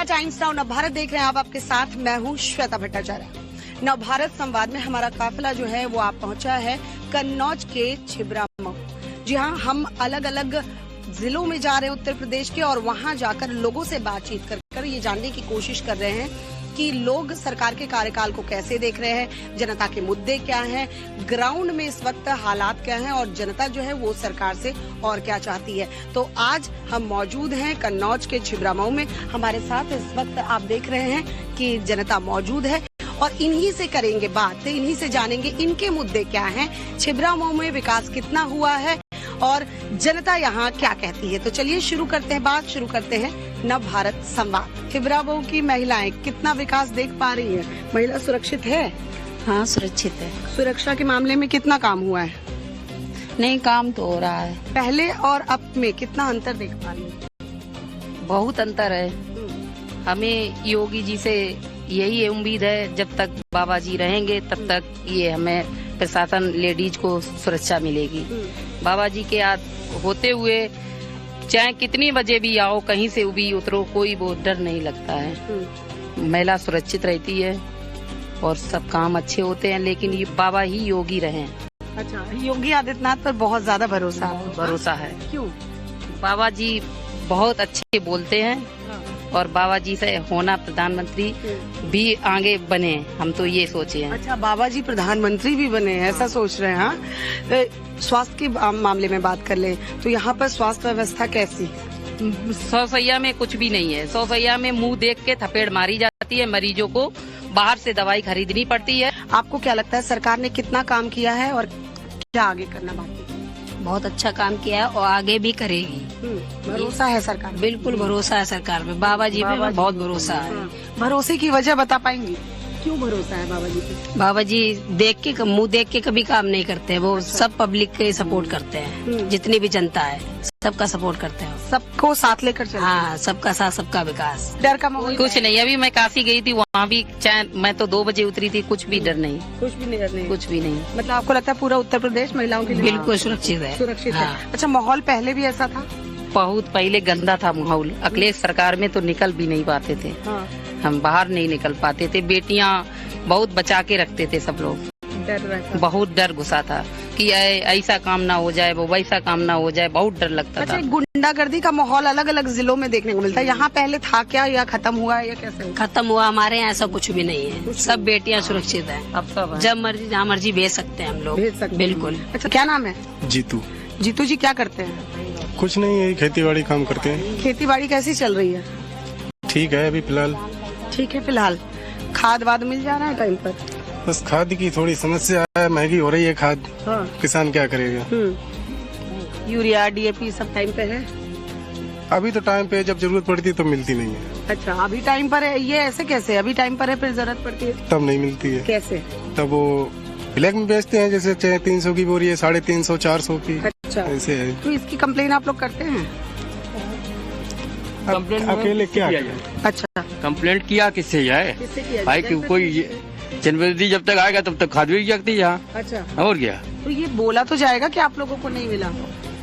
Times now Navbharat देख रहे हैं आप, आपके साथ मैं हूं श्वेता भट्टाचार्य। नवभारत संवाद में हमारा काफिला जो है वो आप पहुंचा है कन्नौज के छिबरा मऊ। जी हां, हम अलग अलग जिलों में जा रहे हैं उत्तर प्रदेश के, और वहां जाकर लोगों से बातचीत कर ये जानने की कोशिश कर रहे हैं कि लोग सरकार के कार्यकाल को कैसे देख रहे हैं, जनता के मुद्दे क्या हैं, ग्राउंड में इस वक्त हालात क्या हैं, और जनता जो है वो सरकार से और क्या चाहती है। तो आज हम मौजूद हैं कन्नौज के छिबरा मऊ में। हमारे साथ इस वक्त आप देख रहे हैं कि जनता मौजूद है और इन्हीं से करेंगे बात, इन्हीं से जानेंगे इनके मुद्दे क्या हैं, छिबरा मऊ में विकास कितना हुआ है और जनता यहाँ क्या कहती है। तो चलिए शुरू करते हैं बात, शुरू करते हैं नवभारत संवाद। छिबरा मऊ की महिलाएं कितना विकास देख पा रही है? महिला सुरक्षित है? हाँ, सुरक्षित है। सुरक्षा के मामले में कितना काम हुआ है? नहीं, काम तो हो रहा है। पहले और अब में कितना अंतर देख पा रही है? बहुत अंतर है। हमें योगी जी से यही उम्मीद है, जब तक बाबा जी रहेंगे तब तक ये हमें प्रशासन लेडीज को सुरक्षा मिलेगी। बाबा जी के होते हुए चाहे कितनी बजे भी आओ, कहीं से भी उतरो, कोई वो डर नहीं लगता है। महिला सुरक्षित रहती है और सब काम अच्छे होते हैं, लेकिन ये बाबा ही योगी रहे। अच्छा, योगी आदित्यनाथ पर बहुत ज्यादा भरोसा है। क्यों? बाबा जी बहुत अच्छे बोलते हैं और बाबा जी से होना प्रधानमंत्री भी आगे बने, हम तो ये सोचे हैं। अच्छा, बाबा जी प्रधानमंत्री भी बने, ऐसा सोच रहे हैं? हाँ, स्वास्थ्य के मामले में बात कर ले तो यहाँ पर स्वास्थ्य व्यवस्था कैसी? 100 सैया में कुछ भी नहीं है। 100 सैया में मुंह देख के थपेड़ मारी जाती है, मरीजों को बाहर से दवाई खरीदनी पड़ती है। आपको क्या लगता है सरकार ने कितना काम किया है और क्या आगे करना बाकी? बहुत अच्छा काम किया है और आगे भी करेगी। भरोसा है सरकार? बिल्कुल भरोसा है सरकार पे, बाबा जी पे बहुत भरोसा है। भरोसे की वजह बता पाएंगी? क्यों भरोसा है बाबा जी पे? बाबा जी मुंह देख के कभी काम नहीं करते, वो सब पब्लिक के सपोर्ट करते हैं। जितनी भी जनता है सबका सपोर्ट करते हैं, सबको साथ लेकर चलते हैं। हाँ, सबका साथ सबका विकास। डर का माहौल कुछ नहीं। अभी मैं काशी गई थी, वहाँ भी चाहे मैं तो 2 बजे उतरी थी, कुछ भी डर नहीं। कुछ भी नहीं? कुछ भी नहीं। मतलब आपको लगता है पूरा उत्तर प्रदेश महिलाओं के लिए बिल्कुल सुरक्षित है? सुरक्षित है। अच्छा, माहौल पहले भी ऐसा था? बहुत पहले गंदा था माहौल। अखिलेश सरकार में तो निकल भी नहीं पाते थे। हम बाहर नहीं निकल पाते थे। बेटियां बहुत बचा के रखते थे सब लोग। डर रहता? बहुत डर घुसा था कि ऐसा काम ना हो जाए, वो वैसा काम ना हो जाए, बहुत डर लगता था। गुंडागर्दी का माहौल अलग अलग जिलों में देखने को मिलता है, यहाँ पहले था क्या या खत्म हुआ है या कैसे? खत्म हुआ। हमारे यहाँ ऐसा कुछ भी नहीं है, सब बेटियां सुरक्षित है। अब सब जब मर्जी जहाँ मर्जी भेज सकते हैं हम लोग। बिल्कुल। अच्छा, क्या नाम है? जीतू। जीतू जी क्या करते हैं? कुछ नहीं, यही खेती बाड़ी काम करते हैं। खेती बाड़ी कैसी चल रही है? ठीक है, अभी फिलहाल ठीक है। फिलहाल खाद वाद मिल जा रहा है टाइम पर? बस खाद की थोड़ी समस्या है, महंगी हो रही है खाद। किसान क्या करेगा? यूरिया DAP सब टाइम पे है? अभी तो टाइम पे, जब जरूरत पड़ती है तो मिलती नहीं है। अच्छा, अभी टाइम पर है? ये ऐसे कैसे? अभी टाइम पर है फिर जरूरत पड़ती है तब नहीं मिलती है। कैसे? तब वो ब्लैक में बेचते हैं, जैसे 300 की बोरी है, 350, 400 की। अच्छा, ऐसे है। तो इसकी कंप्लेन आप लोग करते हैं? अकेले क्या? अच्छा, कंप्लेंट किया किससे जाए भाई? कोई जनवरी जब तक आएगा तब तक खाद भी जाती है यहाँ। अच्छा, और क्या? तो ये बोला तो जाएगा कि आप लोगों को नहीं मिला?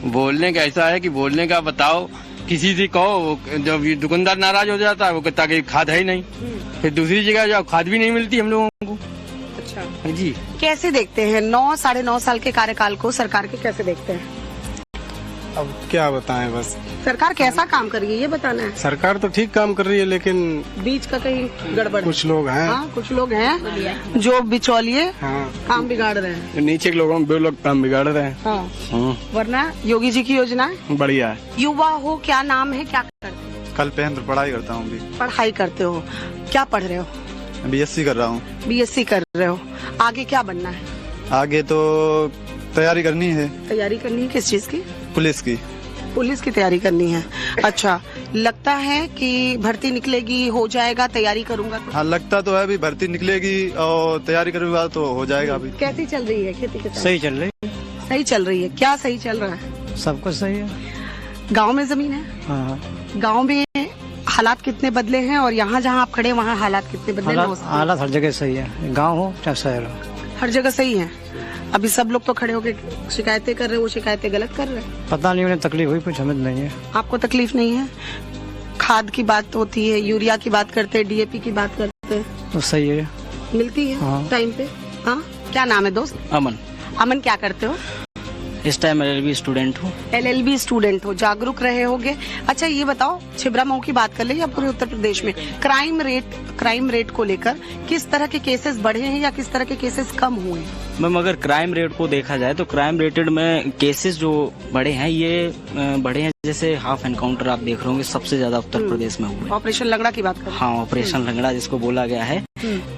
बोलने का ऐसा है कि बोलने का बताओ, किसी से कहो, जब ये दुकानदार नाराज हो जाता है वो कहता कि खाद है ही नहीं, फिर दूसरी जगह जाओ, खाद भी नहीं मिलती हम लोगों को। अच्छा जी। कैसे देखते हैं 9-9.5 साल के कार्यकाल को सरकार के? कैसे देखते हैं? अब क्या बताएं, बस सरकार कैसा काम कर रही है ये बताना है। सरकार तो ठीक काम कर रही है, लेकिन बीच का कहीं गड़बड़? कुछ लोग हैं। हाँ, कुछ लोग हैं जो बिचौलिए काम बिगाड़ रहे हैं। नीचे के लोगों में लोग काम बिगाड़ रहे हैं। हाँ। वरना योगी जी की योजना बढ़िया है। युवा हो, क्या नाम है, क्या करते हैं? कल्पेंद्र, पढ़ाई करता हूँ। पढ़ाई करते हो? क्या पढ़ रहे हो? BSc कर रहा हूँ। BSc कर रहे हो। आगे क्या बनना है? आगे तो तैयारी करनी है। तैयारी करनी है किस चीज की? पुलिस की। पुलिस की तैयारी करनी है। अच्छा, लगता है कि भर्ती निकलेगी, हो जाएगा, तैयारी करूंगा तो? हाँ, लगता तो है, अभी भर्ती निकलेगी और तैयारी करूंगा तो हो जाएगा। अभी कैसी चल रही है खेती? सही चल रही है। सही चल रही है? क्या सही चल रहा है? सब कुछ सही है। गांव में जमीन है? हाँ। गांव में हालात कितने बदले हैं और यहाँ जहाँ आप खड़े वहाँ हालात कितने बदले? हालात हर जगह सही है, गांव हो चाहे शहर हो, हर जगह सही है। अभी सब लोग तो खड़े होकर शिकायतें कर रहे हैं, वो शिकायतें गलत कर रहे हैं। पता नहीं, उन्हें तकलीफ हुई, कुछ समझ नहीं है। आपको तकलीफ नहीं है? खाद की बात होती है, यूरिया की बात करते हैं, डीएपी की बात करते हैं, तो सही है। मिलती है हाँ। टाइम पे? हाँ। क्या नाम है दोस्त? अमन, अमन, क्या करते हो? इस टाइम LLB स्टूडेंट हूँ। LLB स्टूडेंट हो, जागरूक रहे होगे। अच्छा ये बताओ, छिबरा मऊ की बात कर ले या पूरे उत्तर प्रदेश में क्राइम रेट को लेकर किस तरह के केसेस बढ़े हैं या किस तरह के केसेस कम हुए हैं? मैम, अगर क्राइम रेट को देखा जाए तो क्राइम रेटेड में केसेस जो बढ़े हैं ये बढ़े हैं, जैसे हाफ एनकाउंटर आप देख रहे होंगे सबसे ज्यादा उत्तर प्रदेश में हुए। ऑपरेशन लंगड़ा की बात कर। हाँ, ऑपरेशन लंगड़ा जिसको बोला गया है,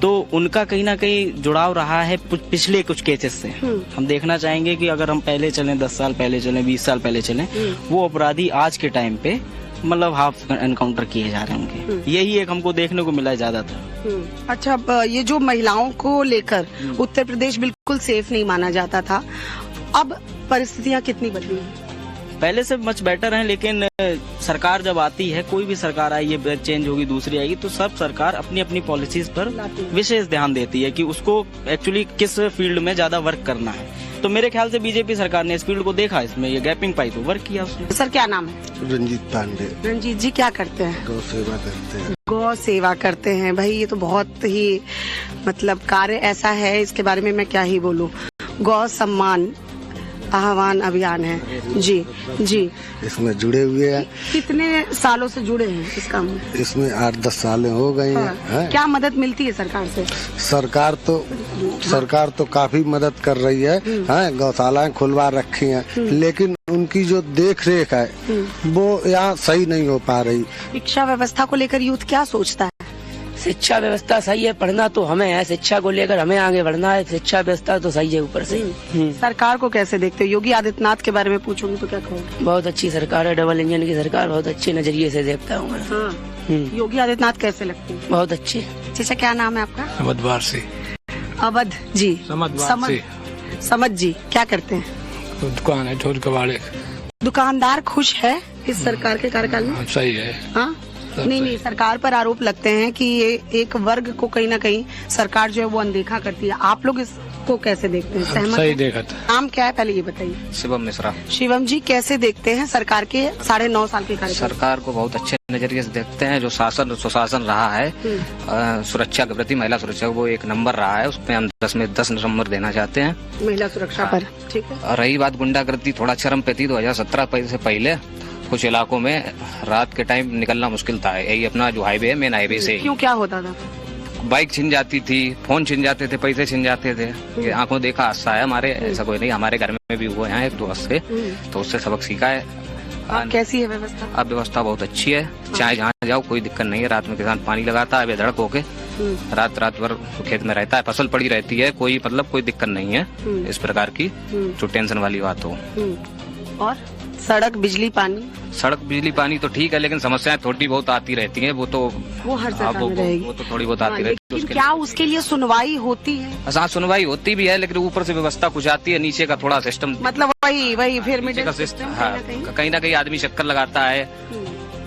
तो उनका कहीं ना कहीं जुड़ाव रहा है पिछले कुछ केसेस से। हम देखना चाहेंगे कि अगर हम पहले चलें, 10 साल पहले चलें, 20 साल पहले चलें, वो अपराधी आज के टाइम पे मतलब हाफ एनकाउंटर किए जा रहे होंगे। यही एक हमको देखने को मिला है ज्यादातर। अच्छा, अब ये जो महिलाओं को लेकर उत्तर प्रदेश बिल्कुल सेफ नहीं माना जाता था, अब परिस्थितियाँ कितनी बदली हैं? पहले से मच बेटर है, लेकिन सरकार जब आती है, कोई भी सरकार आई, ये चेंज होगी, दूसरी आएगी, तो सब सरकार अपनी अपनी पॉलिसीज पर विशेष ध्यान देती है कि उसको एक्चुअली किस फील्ड में ज्यादा वर्क करना है। तो मेरे ख्याल से बीजेपी सरकार ने इस फील्ड को देखा, इसमें ये गैपिंग पाई तो वर्क किया उसने। सर क्या नाम है? रंजीत पांडे। रंजीत जी क्या करते हैं? गौ सेवा करते हैं। गौ सेवा करते हैं। भाई ये तो बहुत ही मतलब कार्य ऐसा है, इसके बारे में मैं क्या ही बोलूं। गौ सम्मान आह्वान अभियान है जी जी। इसमें जुड़े हुए हैं। कितने सालों से जुड़े हैं इस काम में? इसमें 8-10 साल हो गए हैं। क्या मदद मिलती है सरकार से? सरकार तो काफी मदद कर रही है, गौशालाएं खुलवा रखी हैं, लेकिन उनकी जो देख रेख है वो यहाँ सही नहीं हो पा रही। शिक्षा व्यवस्था को लेकर यूथ क्या सोचता है? शिक्षा व्यवस्था सही है, पढ़ना तो हमें है, शिक्षा को लेकर हमें आगे बढ़ना है, शिक्षा व्यवस्था तो सही है ऊपर से। सरकार को कैसे देखते हो? योगी आदित्यनाथ के बारे में पूछूंगी तो क्या कहोगे? बहुत अच्छी सरकार है, डबल इंजन की सरकार, बहुत अच्छे नजरिए से देखता हूँ मैं। योगी आदित्यनाथ कैसे लगते हैं? बहुत अच्छे। चाचा क्या नाम है आपका? अवध से। अवध जी। समझ जी क्या करते हैं? दुकान है, ढोल कबाड़े। दुकानदार खुश है इस सरकार के कार्यकाल में? सही है। हाँ, नहीं, सरकार पर आरोप लगते हैं कि ये एक वर्ग को कहीं ना कहीं सरकार जो है वो अनदेखा करती है। आप लोग इसको कैसे देखते हैं? सहमत? सही देखा था। नाम क्या है पहले ये बताइए? शिवम मिश्रा। शिवम जी कैसे देखते हैं सरकार के 9.5 साल के कार्यकाल? सरकार को बहुत अच्छे नजरिए से देखते हैं। जो सुशासन रहा है, सुरक्षा के प्रति, महिला सुरक्षा, वो 1 नंबर रहा है। उसमें हम 10 में 10 नंबर देना चाहते हैं महिला सुरक्षा पर। ठीक है। और रही बात गुंडागर्दी, थोड़ा चरम पे थी 2017 से पहले। कुछ इलाकों में रात के टाइम निकलना मुश्किल था। यही अपना जो हाईवे है, मेन हाईवे से। क्यों, क्या होता था? बाइक छिन जाती थी, फोन छिन जाते थे, पैसे छिन जाते थे। ये आंखों देखा हादसा है हमारे, ऐसा कोई नहीं, हमारे घर में भी हुए हैं 1-2 हादसे, तो उससे सबक सीखा है। कैसी है व्यवस्था? अब व्यवस्था बहुत अच्छी है, चाहे जहाँ जाओ कोई दिक्कत नहीं है। रात में किसान पानी लगाता है बेधड़क होके, रात भर खेत में रहता है, फसल पड़ी रहती है, कोई दिक्कत नहीं है इस प्रकार की जो टेंशन वाली बात हो। और सड़क, बिजली, पानी? सड़क, बिजली, पानी तो ठीक है, लेकिन समस्याएं थोड़ी बहुत आती रहती हैं। वो हर सरकार में रहेगी। वो तो थोड़ी बहुत आती रहती है। क्या उसके लिए सुनवाई होती है? हाँ, सुनवाई होती भी है, लेकिन ऊपर से व्यवस्था कुछ आती है, नीचे का थोड़ा सिस्टम, मतलब वही फिर नीचे का सिस्टम। हाँ, कहीं ना कहीं आदमी चक्कर लगाता है,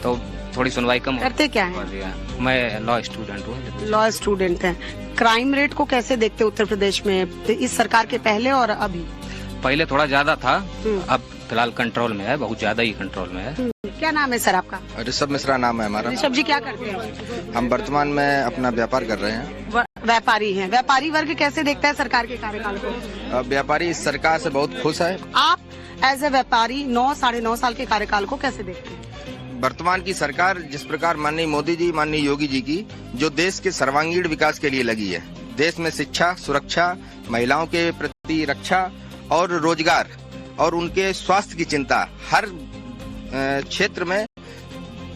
तो थोड़ी सुनवाई कम करते। क्या है? मैं लॉ स्टूडेंट हूँ। लॉ स्टूडेंट है। क्राइम रेट को कैसे देखते उत्तर प्रदेश में इस सरकार के पहले और अभी? पहले थोड़ा ज्यादा था, अब फिलहाल कंट्रोल में है, बहुत ज्यादा ही कंट्रोल में है। क्या नाम है सर आपका? ऋषभ मिश्रा नाम है हमारा। ऋषभ जी क्या करते हैं? हम वर्तमान में अपना व्यापार कर रहे हैं। व्यापारी हैं। व्यापारी वर्ग कैसे देखता है सरकार के कार्यकाल को? व्यापारी इस सरकार से बहुत खुश है। आप एज ए व्यापारी 9-9.5 साल के कार्यकाल को कैसे देखते हैं? वर्तमान की सरकार जिस प्रकार माननीय मोदी जी, माननीय योगी जी की जो देश के सर्वांगीण विकास के लिए लगी है, देश में शिक्षा, सुरक्षा, महिलाओं के प्रति रक्षा और रोजगार और उनके स्वास्थ्य की चिंता, हर क्षेत्र में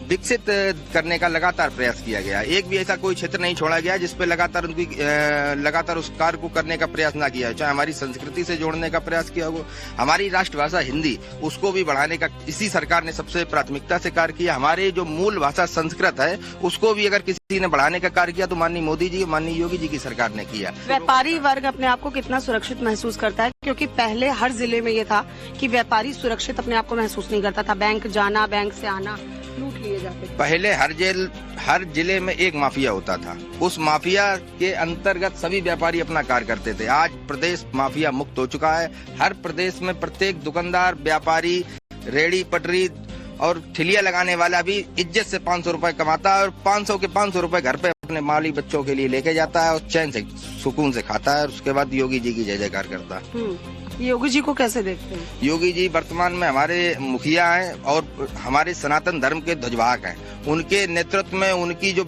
विकसित करने का लगातार प्रयास किया गया। एक भी ऐसा कोई क्षेत्र नहीं छोड़ा गया जिसपे लगातार उस कार्य को करने का प्रयास ना किया है। चाहे हमारी संस्कृति से जोड़ने का प्रयास किया हो, हमारी राष्ट्रभाषा हिंदी, उसको भी बढ़ाने का इसी सरकार ने सबसे प्राथमिकता से कार्य किया। हमारे जो मूल भाषा संस्कृत है, उसको भी अगर किसी ने बढ़ाने का कार्य किया तो माननीय मोदी जी, माननीय योगी जी की सरकार ने किया। व्यापारी वर्ग अपने आप को कितना सुरक्षित महसूस करता है? क्योंकि पहले हर जिले में ये था कि व्यापारी सुरक्षित अपने आप को महसूस नहीं करता था। बैंक जाना, बैंक से आना, लूट लिए जाते थे। पहले हर जिले में एक माफिया होता था, उस माफिया के अंतर्गत सभी व्यापारी अपना कार्य करते थे। आज प्रदेश माफिया मुक्त हो चुका है। हर प्रदेश में प्रत्येक दुकानदार, व्यापारी, रेड़ी पटरी और ठिलिया लगाने वाला भी इज्जत से 500 रुपए कमाता है और 500 के 500 रुपए घर पे अपने माली बच्चों के लिए लेके जाता है और चैन से सुकून से खाता है और उसके बाद योगी जी की जय जयकार करता है। योगी जी को कैसे देखते हैं? योगी जी वर्तमान में हमारे मुखिया हैं और हमारे सनातन धर्म के ध्वजवाहक हैं। उनके नेतृत्व में उनकी जो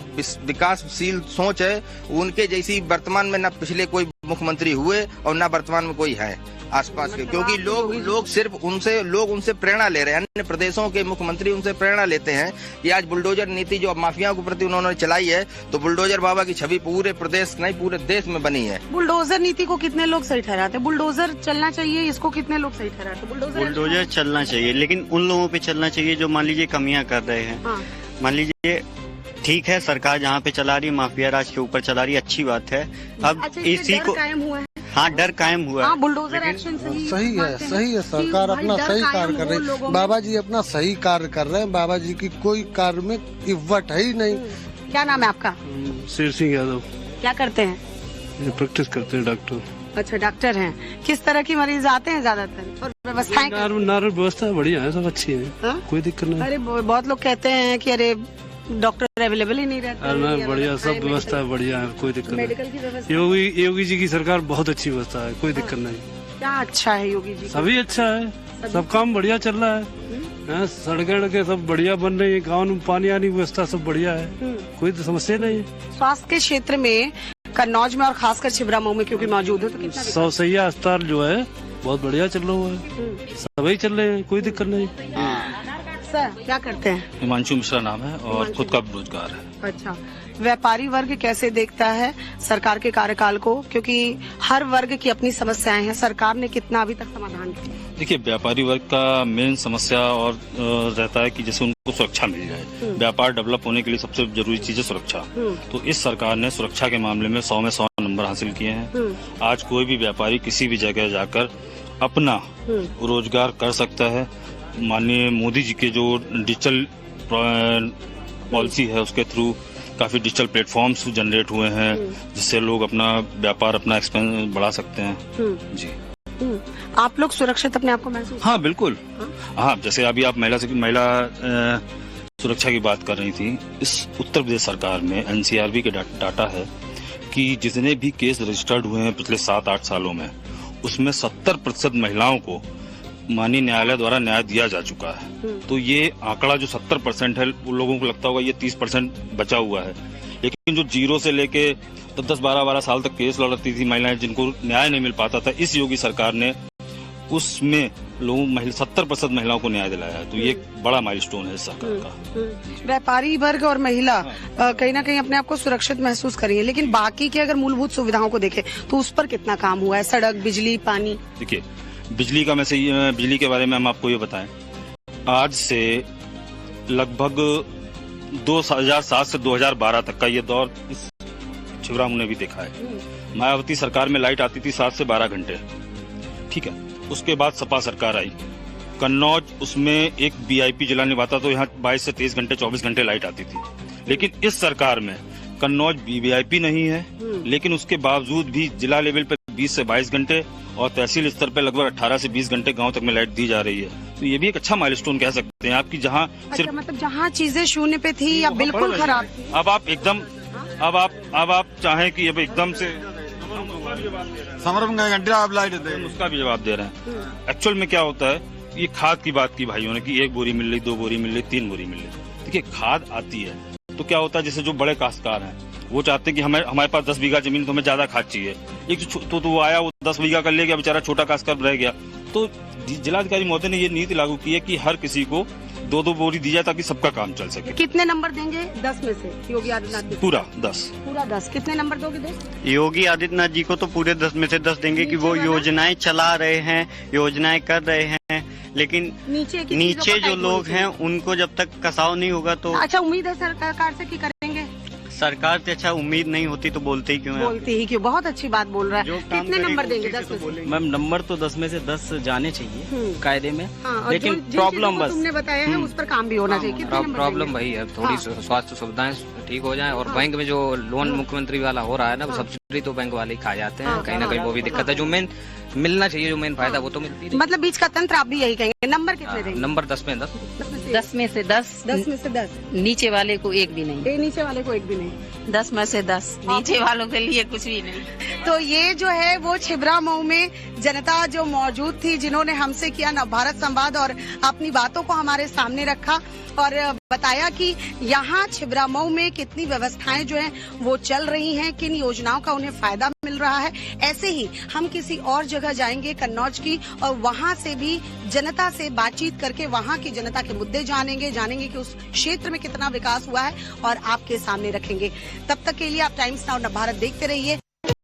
विकासशील सोच है, उनके जैसी वर्तमान में न पिछले कोई मुख्यमंत्री हुए और न वर्तमान में कोई है आसपास के, क्योंकि लोग सिर्फ उनसे प्रेरणा ले रहे हैं। अन्य प्रदेशों के मुख्यमंत्री उनसे प्रेरणा लेते हैं कि आज बुलडोजर नीति जो माफियाओं के प्रति उन्होंने चलाई है, तो बुलडोजर बाबा की छवि पूरे प्रदेश नहीं पूरे देश में बनी है। बुलडोजर नीति को कितने लोग सही ठहराते? बुलडोजर चलना चाहिए, इसको कितने लोग सही ठहराते? बुलडोजर चलना चाहिए, लेकिन उन लोगों पे चलना चाहिए जो मान लीजिए कमियां कर रहे हैं। मान लीजिए ठीक है, सरकार जहाँ पे चला रही माफिया राज के ऊपर चला रही, अच्छी बात है। अब इसी को कायम हुआ है। हाँ, डर कायम हुआ है। बुलडोजर एक्शन सही है। सरकार अपना सही कार्य कर रही है। बाबा जी अपना सही कार्य कर रहे हैं। बाबा जी की कोई कार्य में इव्वट है ही नहीं। क्या नाम है आपका? शेर सिंह यादव। क्या करते हैं? प्रैक्टिस करते हैं, डॉक्टर। अच्छा, डॉक्टर हैं। किस तरह की मरीज आते हैं ज्यादातर और व्यवस्थाएं? नॉर्मल व्यवस्था बढ़िया है, सब अच्छी है। कोई दिक्कत नहीं। अरे बहुत लोग कहते हैं कि अरे डॉक्टर अवेलेबल ही नहीं रहते। बढ़िया, सब व्यवस्था बढ़िया है, कोई दिक्कत नहीं। मेडिकल की व्यवस्था योगी जी की सरकार बहुत अच्छी व्यवस्था है, कोई दिक्कत नहीं। क्या अच्छा है योगी जी? सभी अच्छा है, सब काम बढ़िया चल रहा है। सड़कें सब बढ़िया बन रही है, गाँव में पानी आने की व्यवस्था सब बढ़िया है, कोई समस्या नहीं है। स्वास्थ्य के क्षेत्र में कन्नौज में और खासकर छिबरामऊ में क्योंकि मौजूद है, तो कितना 100 सैया अस्पताल जो है बहुत बढ़िया चल रहा है, सभी चल रहे हैं, कोई दिक्कत नहीं। सर क्या करते हैं? हिमांशु मिश्रा नाम है और खुद का रोजगार है। अच्छा, व्यापारी वर्ग कैसे देखता है सरकार के कार्यकाल को, क्योंकि हर वर्ग की अपनी समस्याएं हैं, सरकार ने कितना अभी तक समाधान किया? देखिए, व्यापारी वर्ग का मेन समस्या और रहता है कि जैसे उनको सुरक्षा मिल जाए। व्यापार डेवलप होने के लिए सबसे जरूरी चीज है सुरक्षा। तो इस सरकार ने सुरक्षा के मामले में 100 में 100 नंबर हासिल किए हैं। आज कोई भी व्यापारी किसी भी जगह जाकर अपना रोजगार कर सकता है। माननीय मोदी जी के जो डिजिटल पॉलिसी है उसके थ्रू काफी डिजिटल प्लेटफॉर्म्स जनरेट हुए हैं, जिससे लोग अपना व्यापार अपना एक्सपेंस बढ़ा सकते हैं। जी, आप लोग सुरक्षित अपने आप को महसूस? हाँ बिल्कुल। हाँ, जैसे अभी आप महिला सुरक्षा की बात कर रही थी, इस उत्तर प्रदेश सरकार में एनसीआरबी के डाटा है कि जितने भी केस रजिस्टर्ड हुए हैं पिछले 7-8 सालों में, उसमें 70% महिलाओं को माननीय न्यायालय द्वारा न्याय दिया जा चुका है। तो ये आंकड़ा जो 70% है, उन लोगों को लगता होगा ये 30% बचा हुआ है, लेकिन जो 0 से लेके 10-12 साल तक केस लड़ती थी महिलाएं, जिनको न्याय नहीं मिल पाता था, इस योगी सरकार ने उसमें 70% महिलाओं को न्याय दिलाया है। तो ये बड़ा माइलस्टोन है इस सरकार का। व्यापारी वर्ग और महिला कहीं ना कहीं अपने आप को सुरक्षित महसूस करेंगे, लेकिन बाकी के अगर मूलभूत सुविधाओं को देखें तो उस पर कितना काम हुआ है? सड़क, बिजली, पानी? देखिए, बिजली का बिजली के बारे में हम आपको ये बताएं, आज से लगभग 2007 से 2012 तक का ये दौर इस छिबरामऊ ने भी देखा है। मायावती सरकार में लाइट आती थी 7 से 12 घंटे, ठीक है। उसके बाद सपा सरकार आई, कन्नौज उसमें एक वीआईपी जिला निभाता, तो यहाँ 22 से 23 घंटे 24 घंटे लाइट आती थी। लेकिन इस सरकार में कन्नौज वीआईपी नहीं है, लेकिन उसके बावजूद भी जिला लेवल पे 20 से 22 घंटे और तहसील स्तर पे लगभग 18 से 20 घंटे गांव तक में लाइट दी जा रही है। तो ये भी एक अच्छा माइलस्टोन कह सकते हैं आपकी, जहां सिर्फ मतलब जहां चीजें शून्य पे थी या बिल्कुल खराब थी, अब आप चाहें कि अब एकदम से उसका भी जवाब दे रहे हैं। एक्चुअल में क्या होता है, ये खाद की बात की भाइयों ने कि 1 बोरी मिल रही, 2 बोरी मिल रही, 3 बोरी मिल रही। देखिए, खाद आती है तो क्या होता है, जैसे जो बड़े काश्तकार हैं वो चाहते हैं कि हमारे पास 10 बीघा जमीन, तो हमें ज्यादा खाद चाहिए। एक तो वो आया, वो 10 बीघा कर ले गया, बेचारा छोटा काश्तकार रह गया। तो जिलाधिकारी महोदय ने ये नीति लागू की है कि हर किसी को 2-2 बोरी दी जाए ताकि सबका काम चल सके। कितने नंबर देंगे 10 में से योगी आदित्यनाथ? पूरा 10। पूरा 10। कितने नंबर दोगे दोस्त? योगी आदित्यनाथ जी को तो पूरे 10 में से 10 देंगे कि वो योजनाएं चला रहे हैं, योजनाएं कर रहे हैं, लेकिन नीचे जो लोग हैं उनको जब तक कसाव नहीं होगा तो। अच्छा, उम्मीद है सरकार से कि करेंगे? सरकार से अच्छा उम्मीद नहीं होती तो बोलते ही क्यों है? बोलते ही क्यों? बहुत अच्छी बात बोल रहा है। कितने नंबर देंगे 10 में से? मैम, नंबर तो 10 में से 10 जाने चाहिए कायदे में, लेकिन प्रॉब्लम बस तुमने बताया है उस पर काम भी होना चाहिए। प्रॉब्लम वही है, थोड़ी स्वास्थ्य सुविधाएं ठीक हो जाए, और बैंक में जो लोन मुख्यमंत्री वाला हो रहा है ना, वो सैलरी तो बैंक वाले ही खा जाते हैं, कहीं ना कहीं वो भी दिक्कत है। जो मेन मिलना चाहिए, जो मेन फायदा वो तो मिलती नहीं। मतलब बीच का तंत्र आप भी यही कहेंगे। नंबर कितने देंगे? नंबर 10 में 10। 10 में से 10। 10 में से 10। नीचे वाले को एक भी नहीं। नीचे वाले को एक भी नहीं। 10 में से 10। नीचे वालों के लिए कुछ भी नहीं। तो ये जो है वो छिबरा मऊ में जनता जो मौजूद थी, जिन्होंने हमसे किया नवभारत संवाद और अपनी बातों को हमारे सामने रखा और बताया कि यहाँ छिबरा मऊ में कितनी व्यवस्थाएं जो हैं वो चल रही हैं, किन योजनाओं का उन्हें फायदा मिल रहा है। ऐसे ही हम किसी और जगह जाएंगे कन्नौज की, और वहाँ से भी जनता से बातचीत करके वहाँ की जनता के मुद्दे जानेंगे कि उस क्षेत्र में कितना विकास हुआ है और आपके सामने रखेंगे। तब तक के लिए आप टाइम्स नाउ नवभारत देखते रहिए।